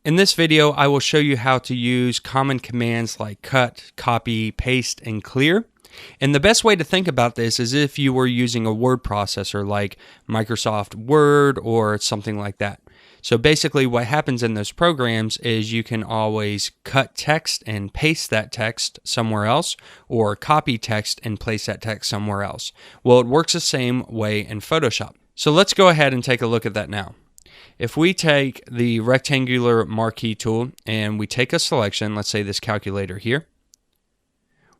In this video, I will show you how to use common commands like cut, copy, paste, and clear. And the best way to think about this is if you were using a word processor like Microsoft Word or something like that. So basically what happens in those programs is you can always cut text and paste that text somewhere else, or copy text and place that text somewhere else. Well, it works the same way in Photoshop. So let's go ahead and take a look at that now. If we take the rectangular marquee tool and we take a selection, let's say this calculator here,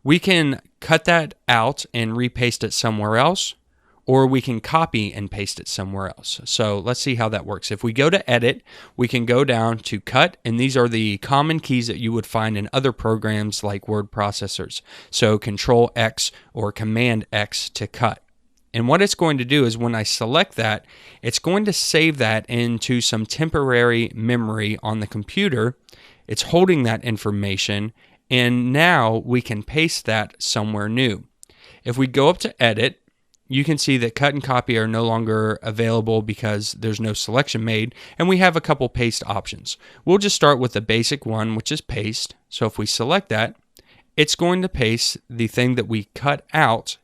we can cut that out and repaste it somewhere else, or we can copy and paste it somewhere else. So let's see how that works. If we go to edit, we can go down to cut, and these are the common keys that you would find in other programs like word processors. So Control X or Command X to cut. And what it's going to do is when I select that, it's going to save that into some temporary memory on the computer. It's holding that information, and now we can paste that somewhere new. If we go up to edit, you can see that cut and copy are no longer available because there's no selection made, and we have a couple paste options. We'll just start with the basic one, which is paste. So if we select that, it's going to paste the thing that we cut out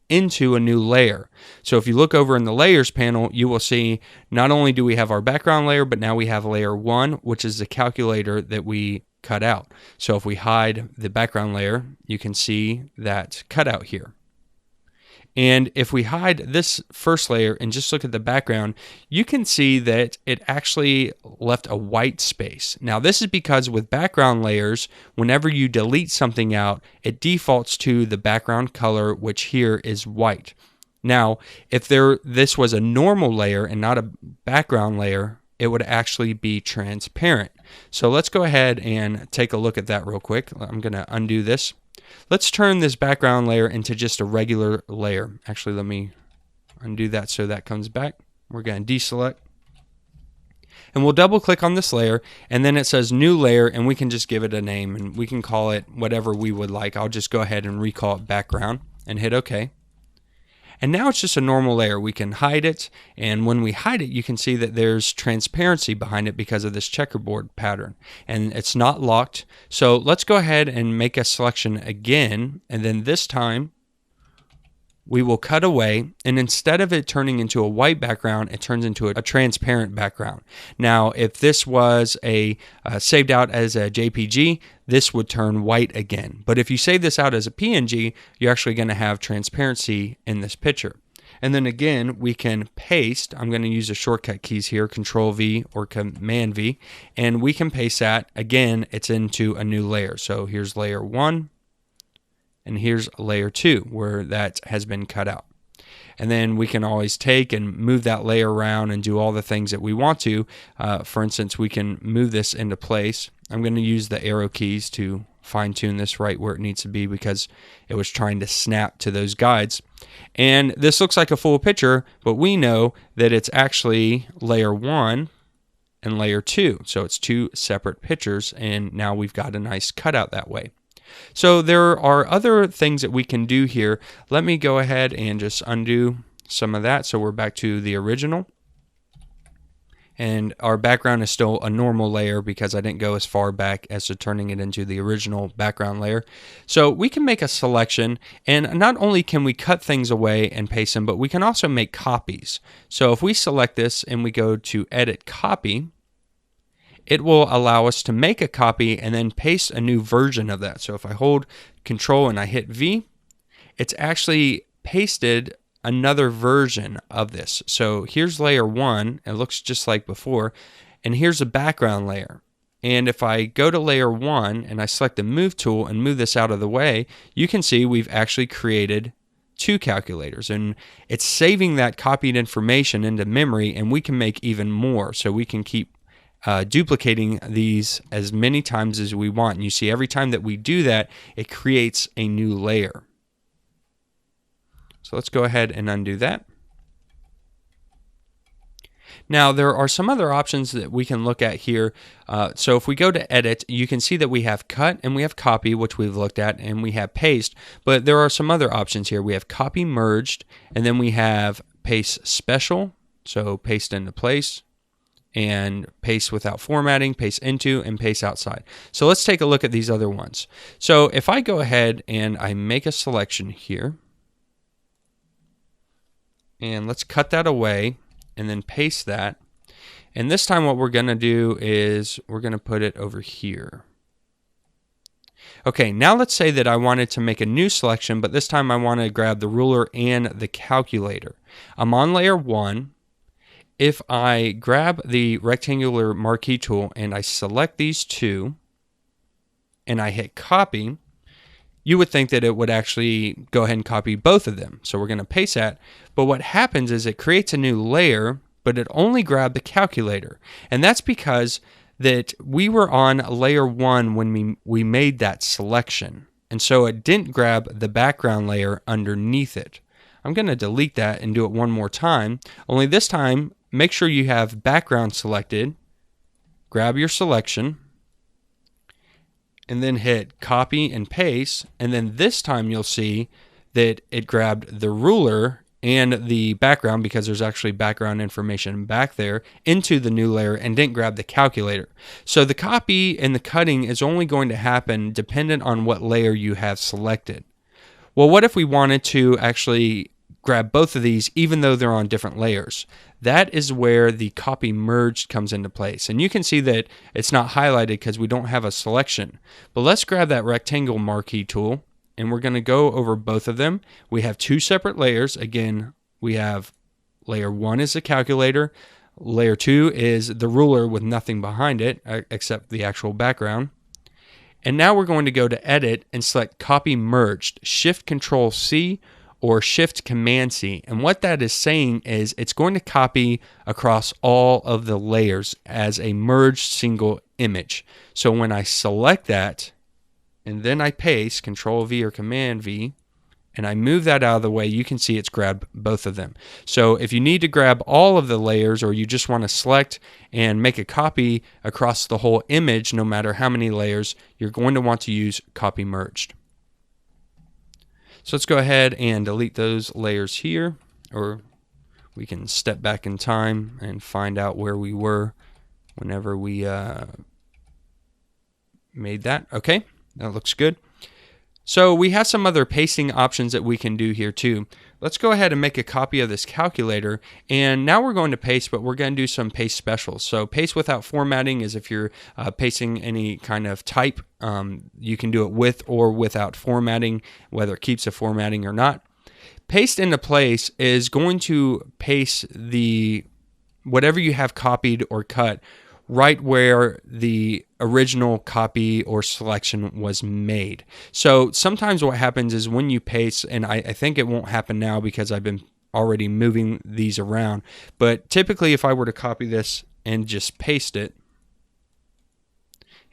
into a new layer. So if you look over in the layers panel, you will see not only do we have our background layer, but now we have layer 1, which is the calculator that we cut out. So if we hide the background layer, you can see that cutout here. And if we hide this first layer and just look at the background, you can see that it actually left a white space. Now this is because with background layers, whenever you delete something out, it defaults to the background color, which here is white. Now, if this was a normal layer and not a background layer, it would actually be transparent. So let's go ahead and take a look at that real quick. I'm going to undo this. Let's turn this background layer into just a regular layer. Actually, let me undo that so that comes back. We're going to deselect. And we'll double click on this layer, and then it says new layer, and we can just give it a name, and we can call it whatever we would like. I'll just go ahead and recall it background and hit OK. And now it's just a normal layer. We can hide it, and when we hide it, you can see that there's transparency behind it because of this checkerboard pattern, and it's not locked. So let's go ahead and make a selection again, and then this time we will cut away, and instead of it turning into a white background, it turns into a transparent background. Now, if this was saved out as a JPG, this would turn white again. But if you save this out as a PNG, you're actually going to have transparency in this picture. And then again, we can paste. I'm going to use the shortcut keys here, Control V or Command V, and we can paste that. Again, it's into a new layer. So here's layer 1. And here's layer 2 where that has been cut out. And then we can always take and move that layer around and do all the things that we want to. For instance, we can move this into place. I'm going to use the arrow keys to fine tune this right where it needs to be because it was trying to snap to those guides. And this looks like a full picture, but we know that it's actually layer 1 and layer 2. So it's two separate pictures, and now we've got a nice cutout that way. So there are other things that we can do here. Let me go ahead and just undo some of that. So we're back to the original. And our background is still a normal layer because I didn't go as far back as to turning it into the original background layer. So we can make a selection, and not only can we cut things away and paste them, but we can also make copies. So if we select this and we go to Edit Copy, it will allow us to make a copy and then paste a new version of that. So if I hold Control and I hit V, it's actually pasted another version of this. So here's layer 1. It looks just like before. And here's a background layer. And if I go to layer 1 and I select the Move tool and move this out of the way, you can see we've actually created two calculators. And it's saving that copied information into memory, and we can make even more. So we can keep duplicating these as many times as we want. And you see every time that we do that, it creates a new layer. So let's go ahead and undo that. Now there are some other options that we can look at here. So if we go to edit, you can see that we have cut and we have copy, which we've looked at, and we have paste, but there are some other options here. We have copy merged, and then we have paste special, so paste into place. and paste without formatting, paste into, and paste outside. So let's take a look at these other ones. So if I go ahead and I make a selection here, and let's cut that away and then paste that. And this time what we're going to do is we're going to put it over here. Okay, now let's say that I wanted to make a new selection, but this time I want to grab the ruler and the calculator. I'm on layer 1. If I grab the rectangular marquee tool and I select these two and I hit copy, you would think that it would actually go ahead and copy both of them. So we're going to paste that. But what happens is it creates a new layer, but it only grabbed the calculator. And that's because that we were on layer 1 when we made that selection. And so it didn't grab the background layer underneath it. I'm going to delete that and do it one more time. Only this time, make sure you have background selected. Grab your selection. And then hit copy and paste, and then this time you'll see that it grabbed the ruler and the background, because there's actually background information back there, into the new layer and didn't grab the calculator. So the copy and the cutting is only going to happen dependent on what layer you have selected. Well, what if we wanted to actually grab both of these even though they're on different layers? That is where the copy merged comes into place. And you can see that it's not highlighted because we don't have a selection. But let's grab that rectangle marquee tool and we're going to go over both of them. We have two separate layers. Again, we have layer 1 is the calculator. Layer 2 is the ruler with nothing behind it except the actual background. And now we're going to go to edit and select copy merged, Shift-Control-C or Shift-Command-C. And what that is saying is it's going to copy across all of the layers as a merged single image. So when I select that and then I paste, Control-V or Command-V, and I move that out of the way, you can see it's grabbed both of them. So if you need to grab all of the layers, or you just want to select and make a copy across the whole image, no matter how many layers, you're going to want to use copy merged. So let's go ahead and delete those layers here, or we can step back in time and find out where we were whenever we made that. Okay, that looks good. So we have some other pasting options that we can do here too. Let's go ahead and make a copy of this calculator, and now we're going to paste, but we're going to do some paste specials. So paste without formatting is if you're pasting any kind of type, you can do it with or without formatting, whether it keeps the formatting or not. Paste into place is going to paste the whatever you have copied or cut right where the original copy or selection was made. So sometimes what happens is when you paste, and I think it won't happen now because I've been already moving these around, but typically if I were to copy this and just paste it,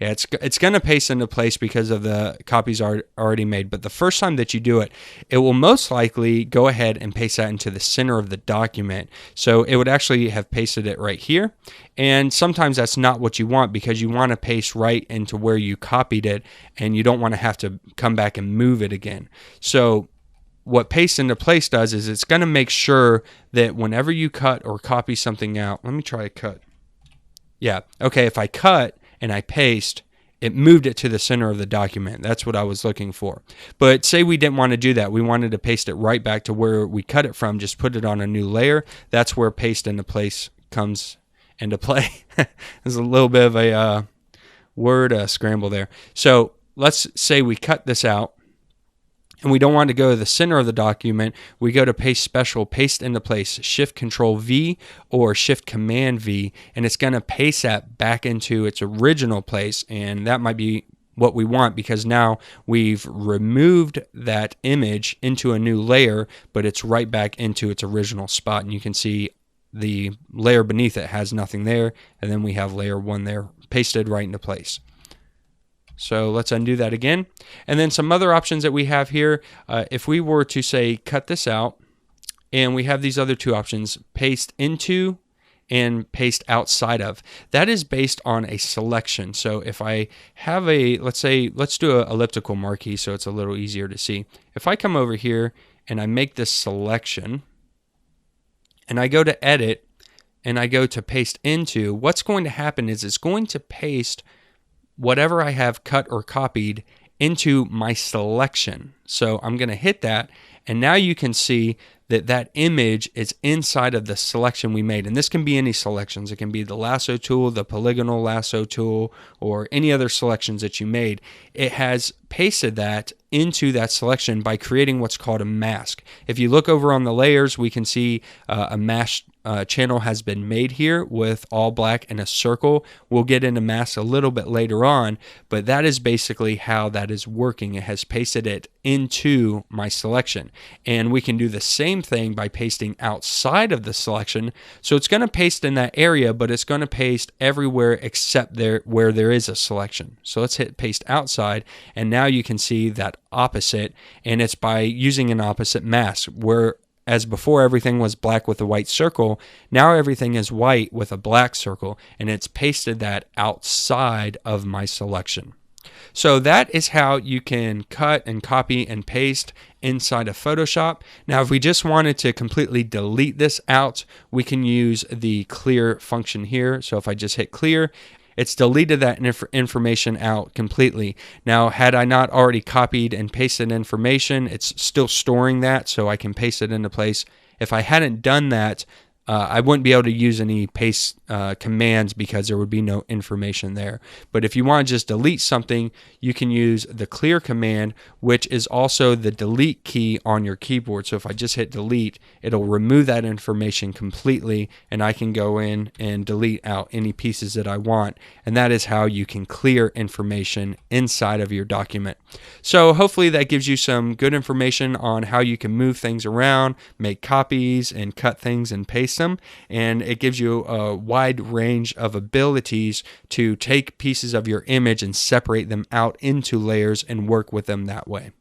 yeah, it's going to paste into place because of the copies already made. But the first time that you do it, it will most likely go ahead and paste that into the center of the document. So it would actually have pasted it right here. And sometimes that's not what you want, because you want to paste right into where you copied it, and you don't want to have to come back and move it again. So what paste into place does is it's going to make sure that whenever you cut or copy something out, let me try to cut. Yeah, okay, if I cut and I paste, it moved it to the center of the document. That's what I was looking for. But say we didn't want to do that. We wanted to paste it right back to where we cut it from, just put it on a new layer. That's where paste into place comes into play. There's a little bit of a word scramble there. So let's say we cut this out, and we don't want to go to the center of the document. We go to paste special, paste into place, Shift-Control-V or Shift-Command-V, and it's going to paste that back into its original place. And that might be what we want, because now we've removed that image into a new layer, but it's right back into its original spot. And you can see the layer beneath it has nothing there, and then we have layer 1 there pasted right into place. So let's undo that again. And then some other options that we have here, if we were to say cut this out, and we have these other two options, paste into and paste outside of. That is based on a selection. So if I have a, let's do an elliptical marquee so it's a little easier to see. If I come over here and I make this selection, and I go to edit, and I go to paste into, what's going to happen is it's going to paste whatever I have cut or copied into my selection. So I'm going to hit that, and now you can see that that image is inside of the selection we made. And this can be any selections. It can be the lasso tool, the polygonal lasso tool, or any other selections that you made. It has pasted that into that selection by creating what's called a mask. If you look over on the layers, we can see a mask channel has been made here with all black and a circle. We'll get into masks a little bit later on, but that is basically how that is working. It has pasted it into my selection. And we can do the same thing by pasting outside of the selection. So it's going to paste in that area, but it's going to paste everywhere except there where there is a selection. So let's hit paste outside, and now you can see that opposite, and it's by using an opposite mask where as before everything was black with a white circle, now everything is white with a black circle, and it's pasted that outside of my selection. So that is how you can cut and copy and paste inside of Photoshop. Now, if we just wanted to completely delete this out, we can use the clear function here. So if I just hit clear, it's deleted that information out completely. Now, had I not already copied and pasted information, it's still storing that, so I can paste it into place. If I hadn't done that, I wouldn't be able to use any paste commands because there would be no information there. But if you want to just delete something, you can use the clear command, which is also the delete key on your keyboard. So if I just hit delete, it'll remove that information completely, and I can go in and delete out any pieces that I want. And that is how you can clear information inside of your document. So hopefully that gives you some good information on how you can move things around, make copies, and cut things and paste them, and it gives you a wide range of abilities to take pieces of your image and separate them out into layers and work with them that way.